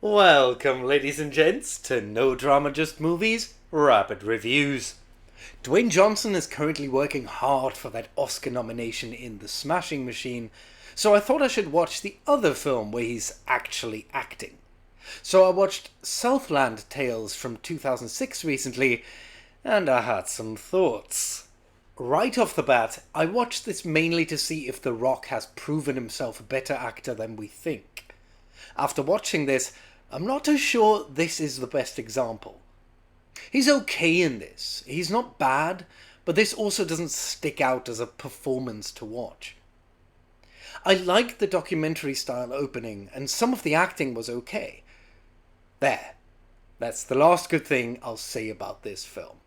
Welcome, ladies and gents, to No Drama Just Movies Rapid Reviews. Dwayne Johnson is currently working hard for that Oscar nomination in The Smashing Machine, so I thought I should watch the other film where he's actually acting. So I watched Southland Tales from 2006 recently, and I had some thoughts. Right off the bat, I watched this mainly to see if The Rock has proven himself a better actor than we think. After watching this, I'm not too sure this is the best example. He's okay in this, he's not bad, but this also doesn't stick out as a performance to watch. I liked the documentary style opening, and some of the acting was okay. That's the last good thing I'll say about this film.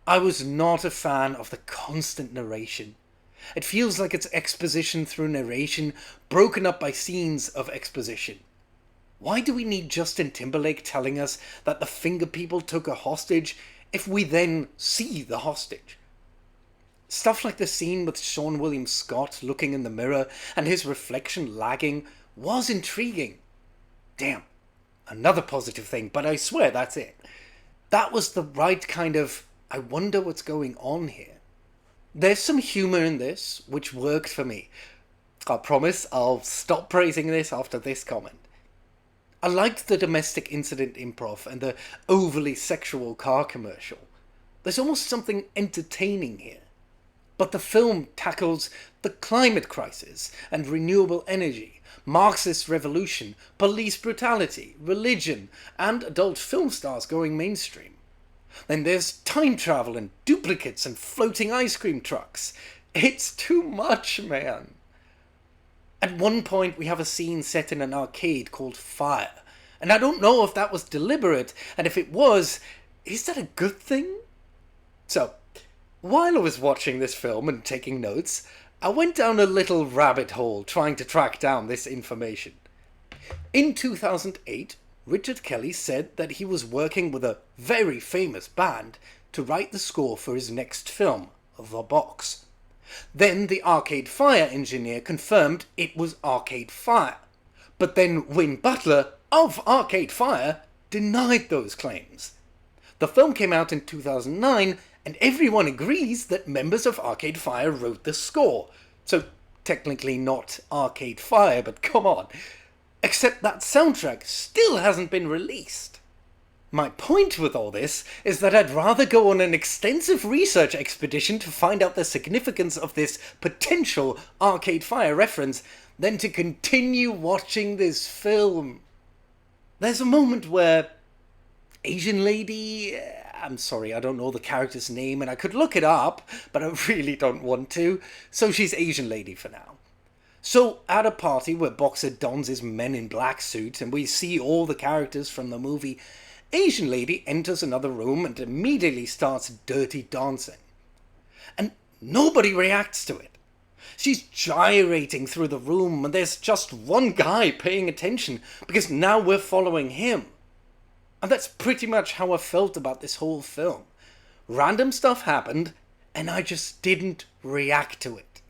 I was not a fan of the constant narration. It feels like it's exposition through narration, broken up by scenes of exposition. Why do we need Justin Timberlake telling us that the finger people took a hostage if we then see the hostage? Stuff like the scene with Seann William Scott looking in the mirror and his reflection lagging was intriguing. Damn, another positive thing, but I swear that's it. That was the right kind of, I wonder what's going on here. There's some humour in this, which worked for me. I promise I'll stop praising this after this comment. I liked the domestic incident improv and the overly sexual car commercial. There's almost something entertaining here. But the film tackles the climate crisis and renewable energy, Marxist revolution, police brutality, religion, and adult film stars going mainstream. Then there's time travel and duplicates and floating ice cream trucks. It's too much, man. At one point we have a scene set in an arcade called Fire, and I don't know if that was deliberate, and if it was, is that a good thing? So, while I was watching this film and taking notes, I went down a little rabbit hole trying to track down this information. In 2008, Richard Kelly said that he was working with a very famous band to write the score for his next film, The Box. Then the Arcade Fire engineer confirmed it was Arcade Fire. But then Win Butler of Arcade Fire denied those claims. The film came out in 2009 and everyone agrees that members of Arcade Fire wrote the score. So technically not Arcade Fire, but come on. Except that soundtrack still hasn't been released. My point with all this is that I'd rather go on an extensive research expedition to find out the significance of this potential Arcade Fire reference than to continue watching this film. There's a moment where Asian lady, I'm sorry, I don't know the character's name and I could look it up, but I really don't want to, so she's Asian lady for now. So, at a party where Boxer dons his Men in Black suit and we see all the characters from the movie, Asian lady enters another room and immediately starts dirty dancing. And nobody reacts to it. She's gyrating through the room and there's just one guy paying attention because now we're following him. And that's pretty much how I felt about this whole film. Random stuff happened and I just didn't react to it.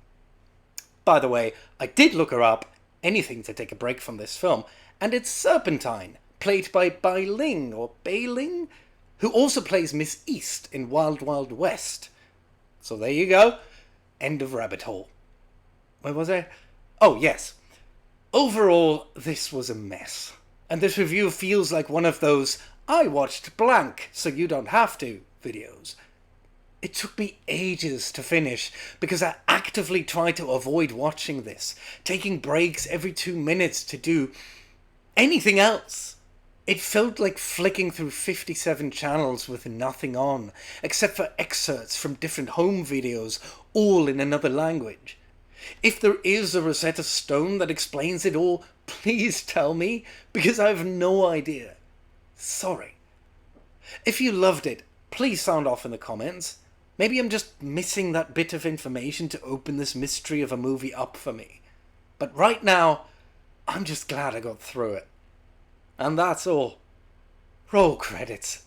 By the way, I did look her up, anything to take a break from this film, and it's Serpentine, played by Ling, or Ling, who also plays Miss East in Wild Wild West. So there you go. End of rabbit hole. Where was I? Oh, yes. Overall, this was a mess. And this review feels like one of those I watched blank so you don't have to videos. It took me ages to finish because I actively tried to avoid watching this, taking breaks every 2 minutes to do anything else. It felt like flicking through 57 channels with nothing on, except for excerpts from different home videos, all in another language. If there is a Rosetta Stone that explains it all, please tell me, because I have no idea. Sorry. If you loved it, please sound off in the comments. Maybe I'm just missing that bit of information to open this mystery of a movie up for me. But right now, I'm just glad I got through it. And that's all. Roll credits.